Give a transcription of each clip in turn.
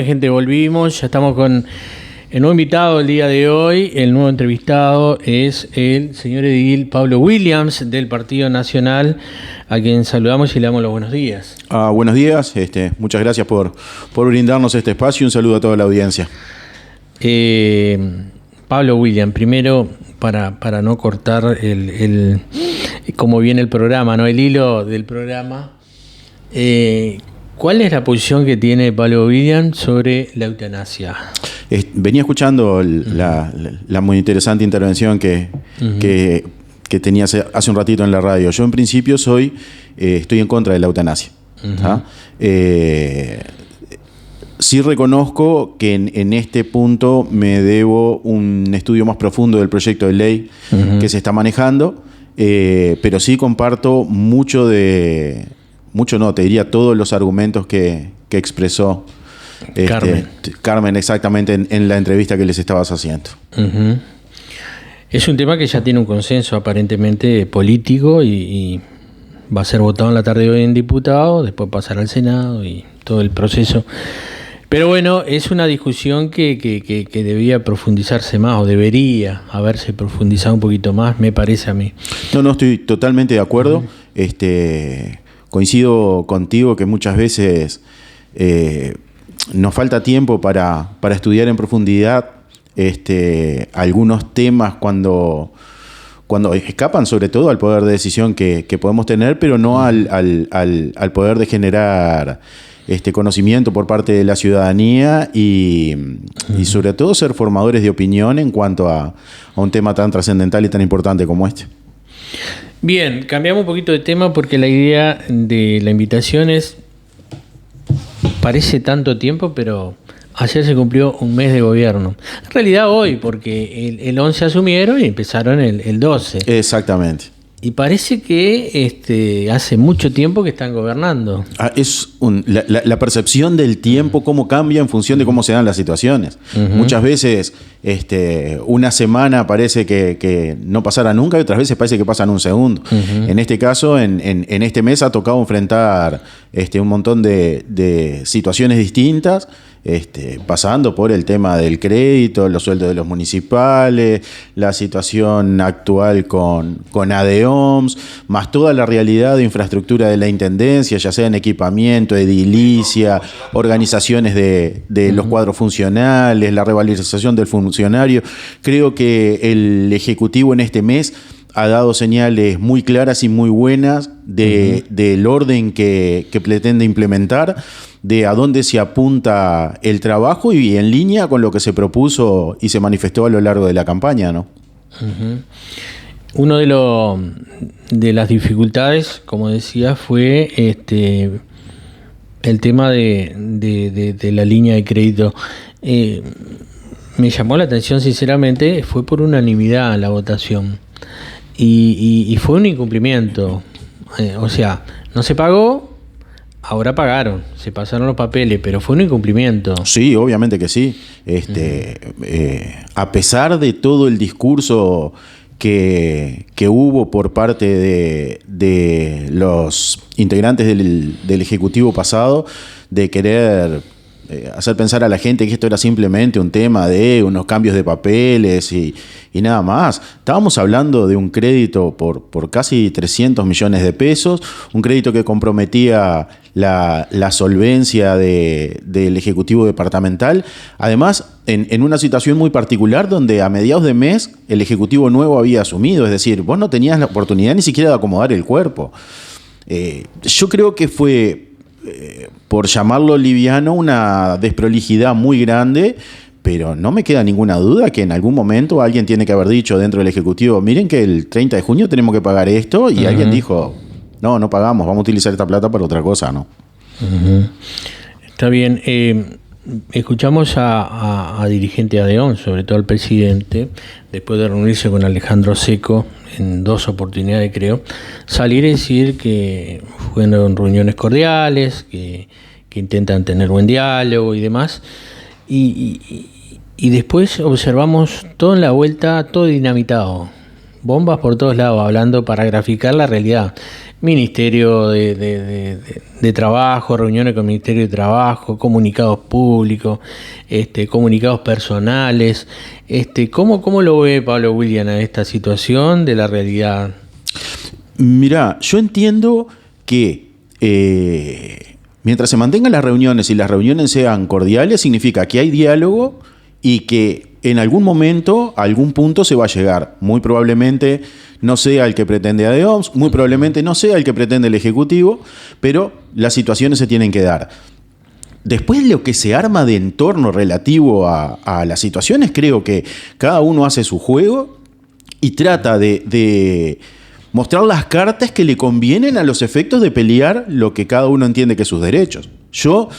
bien, gente, volvimos. Ya estamos con el nuevo invitado el día de hoy. El nuevo entrevistado es el señor edil Pablo Williams del Partido Nacional, a quien saludamos y le damos los buenos días. Buenos días, muchas gracias por brindarnos este espacio y un saludo a toda la audiencia. Pablo Williams, primero, para no cortar cómo viene el programa, ¿no? El hilo del programa. ¿Cuál es la posición que tiene Pablo Williams sobre la eutanasia? Venía escuchando la muy interesante intervención que tenía hace un ratito en la radio. Yo en principio estoy en contra de la eutanasia. Sí reconozco que en este punto me debo un estudio más profundo del proyecto de ley que se está manejando, pero sí comparto te diría todos los argumentos que expresó Carmen exactamente en la entrevista que les estabas haciendo. Es un tema que ya tiene un consenso aparentemente político y va a ser votado en la tarde de hoy en diputados, después pasará al Senado y todo el proceso. Pero bueno, es una discusión que debía profundizarse más, o debería haberse profundizado un poquito más, me parece a mí. No, estoy totalmente de acuerdo. Coincido contigo que muchas veces nos falta tiempo para estudiar en profundidad algunos temas cuando escapan sobre todo al poder de decisión que podemos tener, pero no al poder de generar conocimiento por parte de la ciudadanía y sobre todo ser formadores de opinión en cuanto a un tema tan trascendental y tan importante como este. Bien, cambiamos un poquito de tema porque la idea de la invitación es, parece tanto tiempo, pero ayer se cumplió un mes de gobierno. En realidad hoy, porque el 11 asumieron y empezaron el 12. Exactamente. Y parece que hace mucho tiempo que están gobernando. La percepción del tiempo, cómo cambia en función de cómo se dan las situaciones. Muchas veces una semana parece que no pasará nunca y otras veces parece que pasan un segundo. En este caso, en este mes ha tocado enfrentar un montón de situaciones distintas, pasando por el tema del crédito, los sueldos de los municipales, la situación actual con ADOMS, más toda la realidad de infraestructura de la Intendencia, ya sea en equipamiento, edilicia, organizaciones de los cuadros funcionales, la revalorización del funcionario. Creo que el Ejecutivo en este mes ha dado señales muy claras y muy buenas del orden que pretende implementar, de a dónde se apunta el trabajo y en línea con lo que se propuso y se manifestó a lo largo de la campaña, ¿no? Uno de las dificultades, como decía, fue el tema de la línea de crédito. Me llamó la atención, sinceramente, fue por unanimidad la votación. Y fue un incumplimiento. O sea, no se pagó, ahora pagaron, se pasaron los papeles, pero fue un incumplimiento. Sí, obviamente que sí. A pesar de todo el discurso que hubo por parte de los integrantes del Ejecutivo pasado, de querer hacer pensar a la gente que esto era simplemente un tema de unos cambios de papeles y nada más. Estábamos hablando de un crédito por casi 300 millones de pesos, un crédito que comprometía la solvencia del Ejecutivo departamental. Además, en una situación muy particular donde a mediados de mes el Ejecutivo nuevo había asumido, es decir, vos no tenías la oportunidad ni siquiera de acomodar el cuerpo. Yo creo que fue, por llamarlo liviano, una desprolijidad muy grande, pero no me queda ninguna duda que en algún momento alguien tiene que haber dicho dentro del Ejecutivo, miren que el 30 de junio tenemos que pagar esto, y alguien dijo, no pagamos, vamos a utilizar esta plata para otra cosa, ¿no? Está bien. Escuchamos a dirigentes de ADOMS, sobre todo al presidente, después de reunirse con Alejandro Seco en 2 oportunidades, creo, salir y decir que fueron reuniones cordiales, que intentan tener buen diálogo y demás, y después observamos todo en la vuelta, todo dinamitado. bombas por todos lados, hablando para graficar la realidad. Ministerio de Trabajo, reuniones con el Ministerio de Trabajo, comunicados públicos, comunicados personales. ¿Cómo lo ve Pablo William a esta situación de la realidad? Mirá, yo entiendo que mientras se mantengan las reuniones y las reuniones sean cordiales, significa que hay diálogo y que en algún momento, a algún punto se va a llegar. Muy probablemente no sea el que pretende ADEOMS, muy probablemente no sea el que pretende el Ejecutivo, pero las situaciones se tienen que dar. Después, lo que se arma de entorno relativo a las situaciones, creo que cada uno hace su juego y trata de mostrar las cartas que le convienen a los efectos de pelear lo que cada uno entiende que es sus derechos. Yo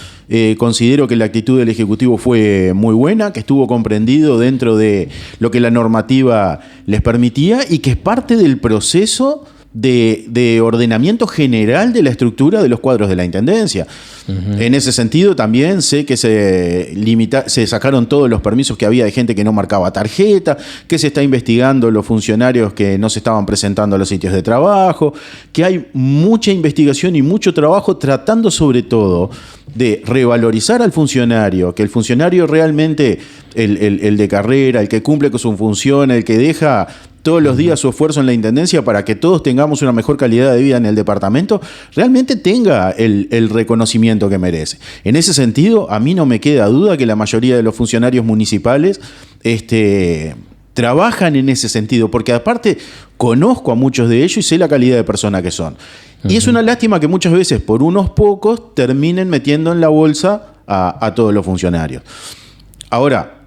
considero que la actitud del Ejecutivo fue muy buena, que estuvo comprendido dentro de lo que la normativa les permitía y que es parte del proceso de ordenamiento general de la estructura de los cuadros de la Intendencia. Uh-huh. En ese sentido también sé que se sacaron todos los permisos que había de gente que no marcaba tarjeta, que se está investigando los funcionarios que no se estaban presentando a los sitios de trabajo, que hay mucha investigación y mucho trabajo tratando sobre todo de revalorizar al funcionario, que el funcionario realmente, el de carrera, el que cumple con su función, el que deja todos los días su esfuerzo en la Intendencia para que todos tengamos una mejor calidad de vida en el departamento, realmente tenga el reconocimiento que merece. En ese sentido, a mí no me queda duda que la mayoría de los funcionarios municipales trabajan en ese sentido, porque aparte conozco a muchos de ellos y sé la calidad de persona que son. Uh-huh. Y es una lástima que muchas veces por unos pocos terminen metiendo en la bolsa a todos los funcionarios. Ahora,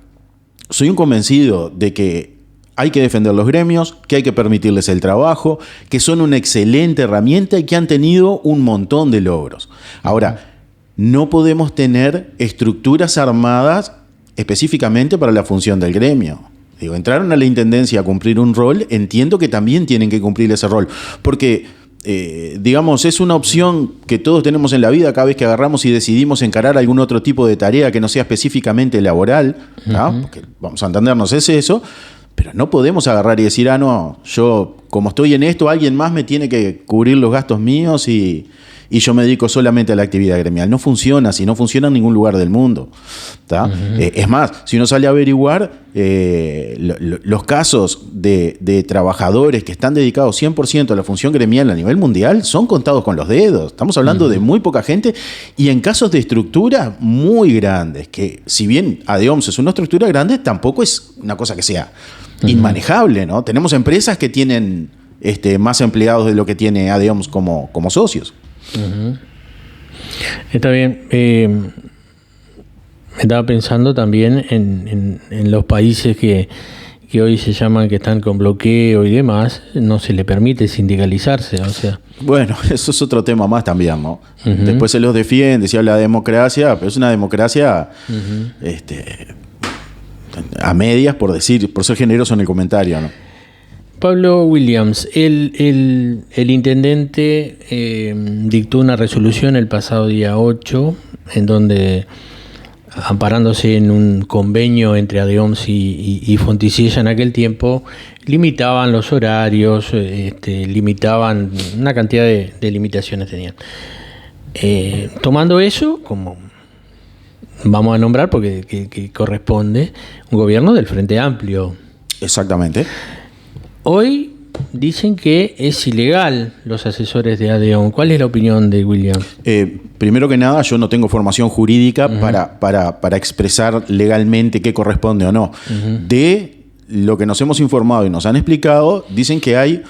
soy un convencido de que hay que defender los gremios, que hay que permitirles el trabajo, que son una excelente herramienta y que han tenido un montón de logros. Ahora, no podemos tener estructuras armadas específicamente para la función del gremio. Digo, entraron a la Intendencia a cumplir un rol, entiendo que también tienen que cumplir ese rol, porque digamos, es una opción que todos tenemos en la vida cada vez que agarramos y decidimos encarar algún otro tipo de tarea que no sea específicamente laboral, ¿no? Uh-huh. Porque vamos a entendernos, es eso. Pero no podemos agarrar y decir, no, yo como estoy en esto, alguien más me tiene que cubrir los gastos míos y yo me dedico solamente a la actividad gremial. No funciona así, no funciona en ningún lugar del mundo. Uh-huh. Es más, si uno sale a averiguar, los casos de trabajadores que están dedicados 100% a la función gremial a nivel mundial son contados con los dedos. Estamos hablando de muy poca gente y en casos de estructuras muy grandes, que si bien ADEOMS es una estructura grande, tampoco es una cosa que sea inmanejable, ¿no? Tenemos empresas que tienen más empleados de lo que tiene ADEOMS como socios. Uh-huh. Está bien. Estaba pensando también en los países que hoy se llaman, que están con bloqueo y demás, no se le permite sindicalizarse, o sea. Bueno, eso es otro tema más también, ¿no? Uh-huh. Después se los defiende, se habla de democracia, pero es una democracia a medias, por ser generoso en el comentario, ¿no? Pablo Williams, el intendente dictó una resolución el pasado día 8, en donde, amparándose en un convenio entre ADEOMS y Fonticiella en aquel tiempo, limitaban los horarios, limitaban una cantidad de limitaciones tenían. Tomando eso, como vamos a nombrar porque que corresponde, un gobierno del Frente Amplio. Exactamente. Hoy dicen que es ilegal los asesores de ADEOMS. ¿Cuál es la opinión de William? Primero que nada, yo no tengo formación jurídica para expresar legalmente qué corresponde o no. De lo que nos hemos informado y nos han explicado, dicen que hay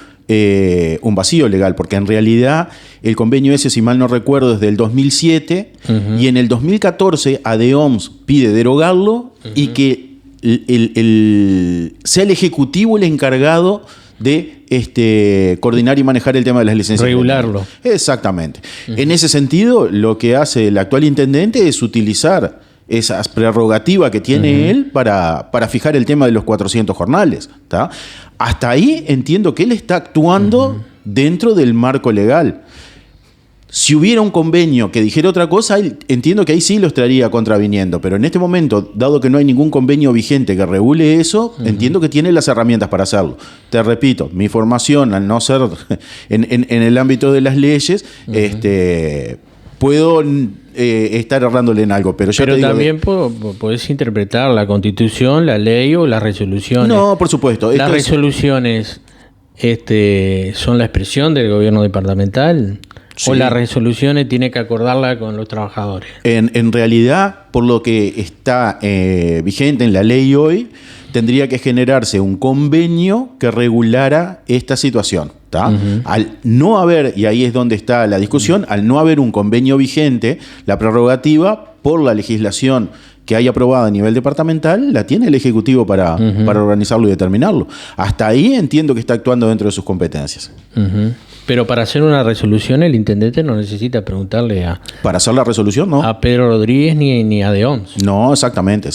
un vacío legal, porque en realidad el convenio ese, si mal no recuerdo, es del 2007 y en el 2014 ADEOMS pide derogarlo y que sea el Ejecutivo el encargado de coordinar y manejar el tema de las licencias. Regularlo. Exactamente. En ese sentido, lo que hace el actual intendente es utilizar esa prerrogativa que tiene él para fijar el tema de los 400 jornales. ¿Tá? Hasta ahí entiendo que él está actuando dentro del marco legal. Si hubiera un convenio que dijera otra cosa, entiendo que ahí sí lo estaría contraviniendo, pero en este momento, dado que no hay ningún convenio vigente que regule eso, entiendo que tiene las herramientas para hacerlo. Te repito, mi formación, al no ser en el ámbito de las leyes, puedo estar errándole en algo, pero te digo también podés interpretar la Constitución, la ley o las resoluciones. No, por supuesto. Las resoluciones son la expresión del gobierno departamental. Sí. ¿O las resoluciones tiene que acordarla con los trabajadores? En realidad, por lo que está vigente en la ley hoy, tendría que generarse un convenio que regulara esta situación. Al no haber, y ahí es donde está la discusión, al no haber un convenio vigente, la prerrogativa por la legislación que haya aprobada a nivel departamental, la tiene el Ejecutivo para organizarlo y determinarlo. Hasta ahí entiendo que está actuando dentro de sus competencias. Pero para hacer una resolución el intendente no necesita preguntarle a... Para hacer la resolución, no. A Pedro Rodríguez ni a De Oms. No, exactamente.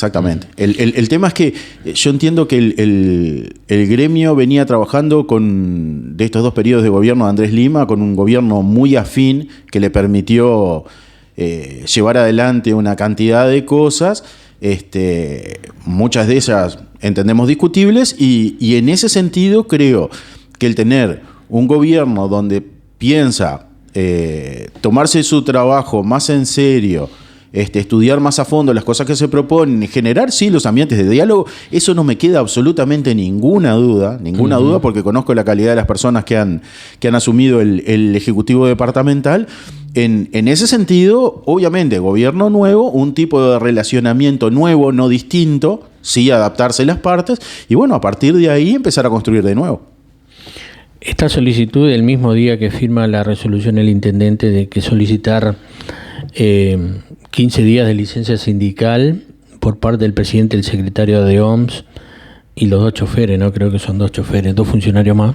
El tema es que yo entiendo que el gremio venía trabajando de estos 2 periodos de gobierno de Andrés Lima, con un gobierno muy afín que le permitió llevar adelante una cantidad de cosas, muchas de ellas entendemos discutibles, y en ese sentido creo que el tener un gobierno donde piensa tomarse su trabajo más en serio, estudiar más a fondo las cosas que se proponen, generar sí los ambientes de diálogo, eso no me queda absolutamente ninguna duda, porque conozco la calidad de las personas que han asumido el Ejecutivo departamental. En ese sentido, obviamente, gobierno nuevo, un tipo de relacionamiento nuevo, no distinto, sí adaptarse las partes, y bueno, a partir de ahí empezar a construir de nuevo. Esta solicitud, el mismo día que firma la resolución el intendente de que solicitar 15 días de licencia sindical por parte del presidente, el secretario de OMS y los 2 choferes, ¿no? Creo que son 2 choferes, 2 funcionarios más.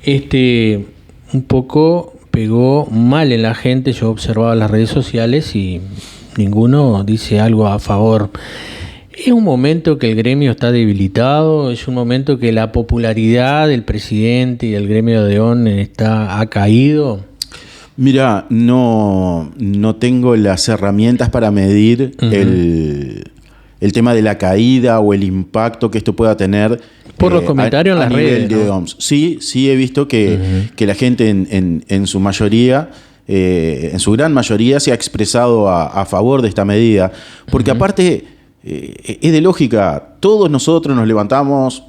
Un poco pegó mal en la gente. Yo observaba las redes sociales y ninguno dice algo a favor. Es un momento que el gremio está debilitado, es un momento que la popularidad del presidente y del gremio de ON ha caído. Mira, no tengo las herramientas para medir el tema de la caída o el impacto que esto pueda tener por los comentarios en las redes, de OMS. Sí he visto que la gente en su mayoría, en su gran mayoría, se ha expresado a favor de esta medida, porque aparte es de lógica. Todos nosotros nos levantamos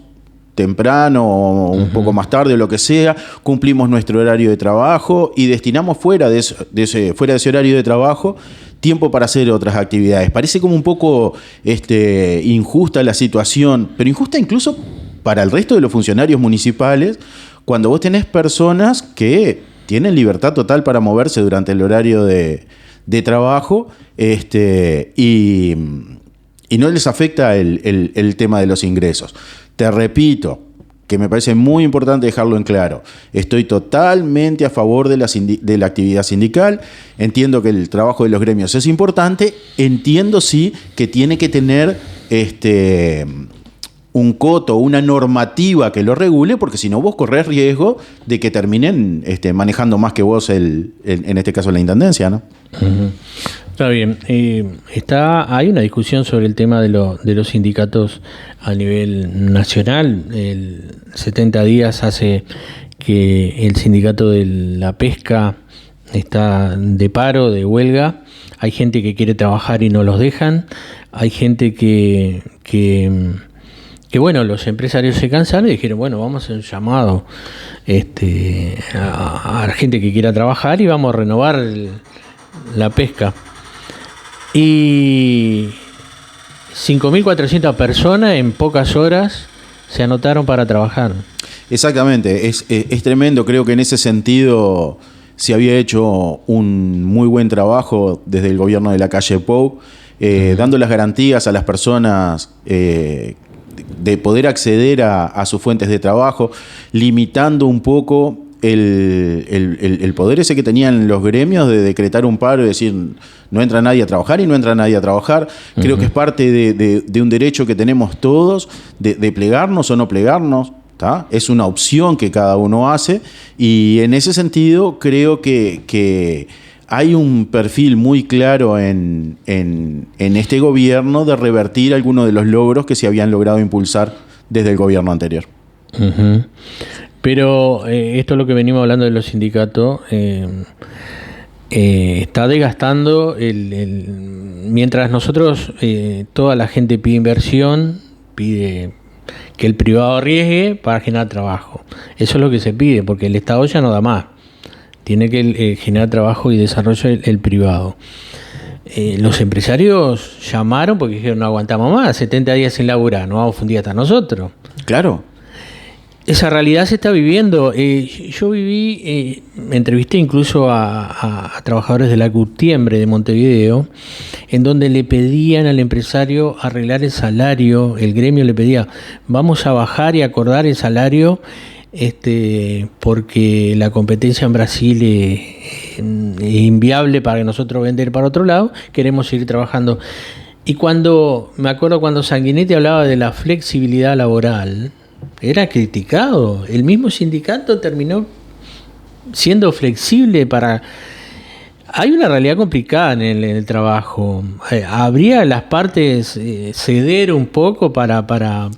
temprano o un poco más tarde o lo que sea, cumplimos nuestro horario de trabajo y destinamos fuera de ese horario de trabajo tiempo para hacer otras actividades. Parece como un poco injusta la situación, pero injusta incluso para el resto de los funcionarios municipales, cuando vos tenés personas que tienen libertad total para moverse durante el horario de trabajo, y no les afecta el tema de los ingresos. Te repito, que me parece muy importante dejarlo en claro. Estoy totalmente a favor de la actividad sindical. Entiendo que el trabajo de los gremios es importante. Entiendo, sí, que tiene que tener un coto, una normativa que lo regule, porque si no vos corres riesgo de que terminen manejando más que vos en este caso la intendencia, ¿no? Está bien. Hay una discusión sobre el tema de los sindicatos a nivel nacional. El 70 días hace que el sindicato de la pesca está de paro, de huelga. Hay gente que quiere trabajar y no los dejan. Hay gente que bueno, los empresarios se cansaron y dijeron, bueno, vamos a hacer un llamado a la gente que quiera trabajar y vamos a renovar la pesca. Y 5.400 personas en pocas horas se anotaron para trabajar. Exactamente, es tremendo. Creo que en ese sentido se había hecho un muy buen trabajo desde el gobierno de la calle Pou, dando las garantías a las personas de poder acceder a sus fuentes de trabajo, limitando un poco el poder ese que tenían los gremios de decretar un paro y decir no entra nadie a trabajar y no entra nadie a trabajar. Creo que es parte de un derecho que tenemos todos de plegarnos o no plegarnos. ¿tá? Es una opción que cada uno hace, y en ese sentido creo que hay un perfil muy claro en este gobierno de revertir algunos de los logros que se habían logrado impulsar desde el gobierno anterior. Uh-huh. Pero esto es lo que venimos hablando de los sindicatos. Está desgastando mientras nosotros, toda la gente pide inversión, pide que el privado arriesgue para generar trabajo. Eso es lo que se pide, porque el Estado ya no da más. Tiene que generar trabajo y desarrollo el privado. Los empresarios llamaron porque dijeron: no aguantamos más, 70 días sin laburar, no vamos a fundir hasta nosotros. Claro. Esa realidad se está viviendo. Yo viví, me entrevisté incluso a trabajadores de la Curtiembre de Montevideo, en donde le pedían al empresario arreglar el salario. El gremio le pedía: vamos a bajar y acordar el salario, porque la competencia en Brasil es inviable para nosotros vender para otro lado, queremos seguir trabajando. Y me acuerdo cuando Sanguinetti hablaba de la flexibilidad laboral, era criticado. El mismo sindicato terminó siendo flexible para... Hay una realidad complicada en el trabajo. ¿Habría las partes ceder un poco para...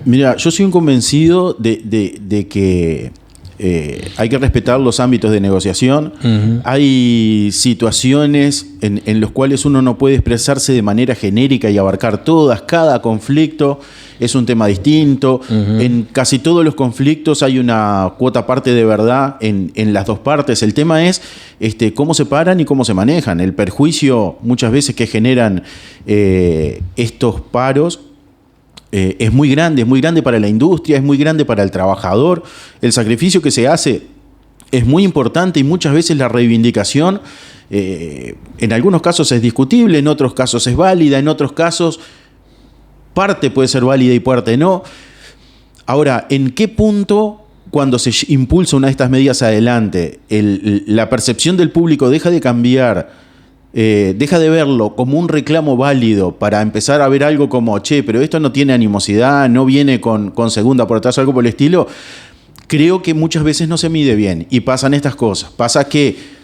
Mira, yo soy un convencido de que hay que respetar los ámbitos de negociación. Uh-huh. Hay situaciones en las cuales uno no puede expresarse de manera genérica y abarcar todas. Cada conflicto es un tema distinto. Uh-huh. En casi todos los conflictos hay una cuota parte de verdad en las dos partes. El tema es cómo se paran y cómo se manejan. El perjuicio muchas veces que generan estos paros es muy grande para la industria, es muy grande para el trabajador. El sacrificio que se hace es muy importante, y muchas veces la reivindicación en algunos casos es discutible, en otros casos es válida, en otros casos parte puede ser válida y parte no. Ahora, ¿en qué punto, cuando se impulsa una de estas medidas adelante, la percepción del público deja de cambiar, deja de verlo como un reclamo válido para empezar a ver algo como: che, pero esto no tiene animosidad, no viene con segunda por atrás, algo por el estilo? Creo que muchas veces no se mide bien y pasan estas cosas. Pasa que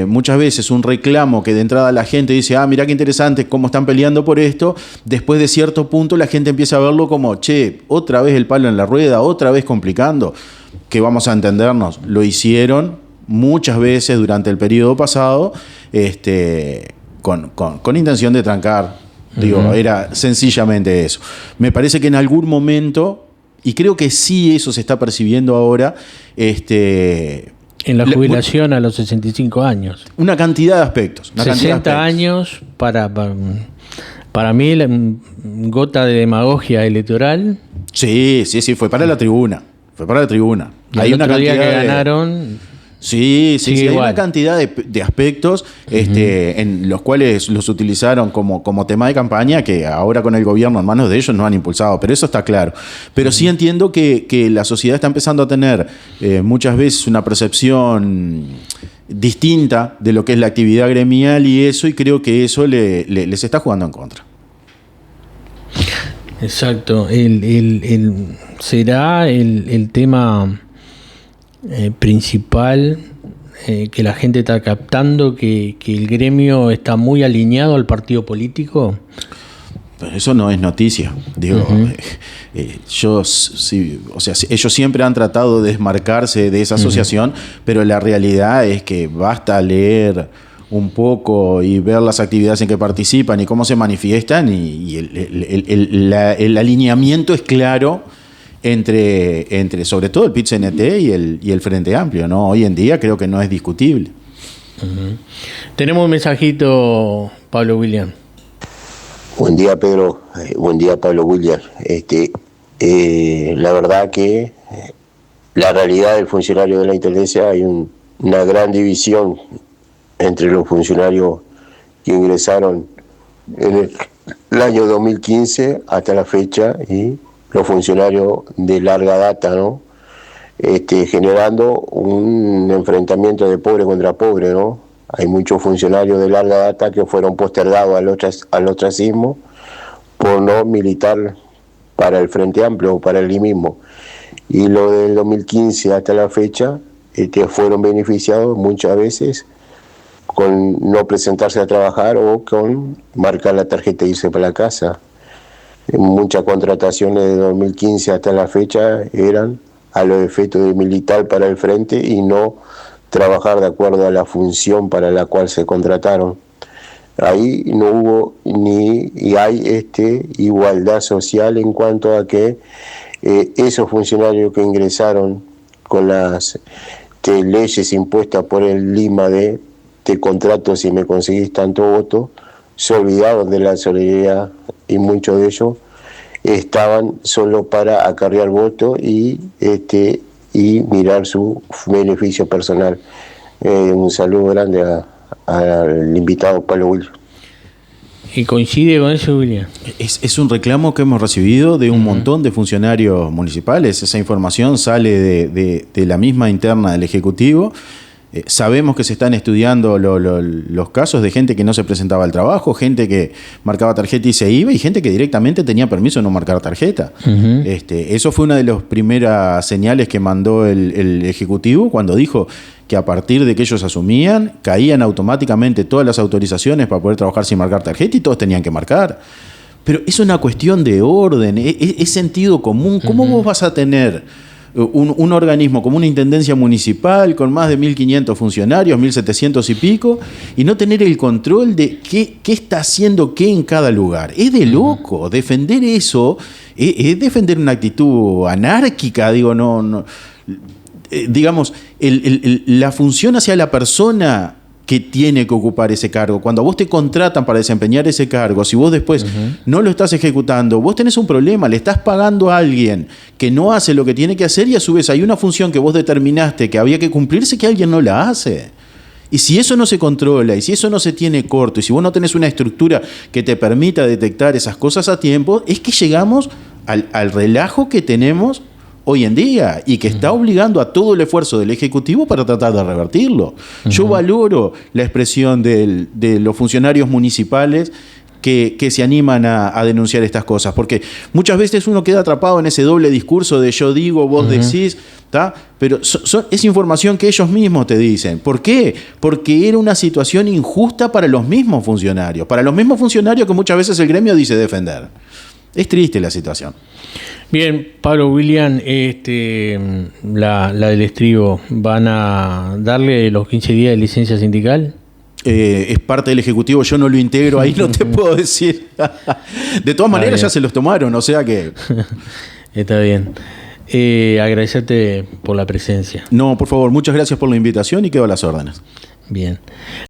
muchas veces un reclamo que de entrada la gente dice: mirá qué interesante cómo están peleando por esto, después de cierto punto la gente empieza a verlo como: che, otra vez el palo en la rueda, otra vez complicando. Que vamos a entendernos, lo hicieron muchas veces durante el periodo pasado, con intención de trancar. Digo, era sencillamente eso. Me parece que en algún momento, y creo que sí eso se está percibiendo ahora, en la jubilación a los 65 años. Una cantidad de aspectos. 60 años para mí, gota de demagogia electoral. Sí, fue para la tribuna. Hay una cantidad día que ganaron. Sí, hay una cantidad de aspectos en los cuales los utilizaron como tema de campaña, que ahora con el gobierno en manos de ellos no han impulsado, pero eso está claro. Pero sí entiendo que la sociedad está empezando a tener muchas veces una percepción distinta de lo que es la actividad gremial, y creo que eso les está jugando en contra. Exacto. Será el tema principal, que la gente está captando que el gremio está muy alineado al partido político. Pero eso no es noticia. Digo, ellos siempre han tratado de desmarcarse de esa asociación, pero la realidad es que basta leer un poco y ver las actividades en que participan y cómo se manifiestan, y el alineamiento es claro entre sobre todo el PIT-CNT y el Frente Amplio, ¿no? Hoy en día creo que no es discutible. Tenemos un mensajito, Pablo William. Buen día, Pedro. Buen día, Pablo William. La verdad que la realidad del funcionario de la Intendencia, hay una gran división entre los funcionarios que ingresaron en el año 2015 hasta la fecha y los funcionarios de larga data, ¿no? Generando un enfrentamiento de pobre contra pobre, ¿no? Hay muchos funcionarios de larga data que fueron postergados al ostracismo por no militar para el Frente Amplio o para el limismo. y lo del 2015 hasta la fecha fueron beneficiados muchas veces con no presentarse a trabajar o con marcar la tarjeta e irse para la casa. Muchas contrataciones de 2015 hasta la fecha eran a los efectos de militar para el frente y no trabajar de acuerdo a la función para la cual se contrataron. Ahí no hubo y hay igualdad social en cuanto a que esos funcionarios que ingresaron con las leyes impuestas por el Lima de te contrato si me conseguís tanto voto, se olvidaron de la solidaridad y muchos de ellos estaban solo para acarrear votos y mirar su beneficio personal. Un saludo grande al invitado Pablo William. ¿Y coincide con eso, William? Es un reclamo que hemos recibido de un montón de funcionarios municipales. Esa información sale de la misma interna del Ejecutivo. Sabemos que se están estudiando los casos de gente que no se presentaba al trabajo, gente que marcaba tarjeta y se iba, y gente que directamente tenía permiso de no marcar tarjeta. Uh-huh. Eso fue una de las primeras señales que mandó el Ejecutivo cuando dijo que a partir de que ellos asumían, caían automáticamente todas las autorizaciones para poder trabajar sin marcar tarjeta y todos tenían que marcar. Pero es una cuestión de orden, es sentido común. ¿Cómo vos vas a tener un organismo como una intendencia municipal con más de 1.500 funcionarios, 1.700 y pico, y no tener el control de qué está haciendo qué en cada lugar? Es de loco. Defender eso es defender una actitud anárquica, digamos, la función hacia la persona que tiene que ocupar ese cargo. Cuando a vos te contratan para desempeñar ese cargo, si vos después no lo estás ejecutando, vos tenés un problema, le estás pagando a alguien que no hace lo que tiene que hacer, y a su vez hay una función que vos determinaste que había que cumplirse que alguien no la hace. Y si eso no se controla, y si eso no se tiene corto, y si vos no tenés una estructura que te permita detectar esas cosas a tiempo, es que llegamos al relajo que tenemos hoy en día y que está obligando a todo el esfuerzo del Ejecutivo para tratar de revertirlo. Yo valoro la expresión de los funcionarios municipales que se animan a denunciar estas cosas, porque muchas veces uno queda atrapado en ese doble discurso de yo digo, vos decís, ¿tá? Pero es información que ellos mismos te dicen. ¿Por qué? Porque era una situación injusta para los mismos funcionarios que muchas veces el gremio dice defender. Es triste la situación. Bien, Pablo William, la del estribo, ¿van a darle los 15 días de licencia sindical? Es parte del Ejecutivo, yo no lo integro, ahí no te puedo decir. De todas maneras ya se los tomaron, o sea que... Está bien. Agradecerte por la presencia. No, por favor, muchas gracias por la invitación y quedo a las órdenes. Bien.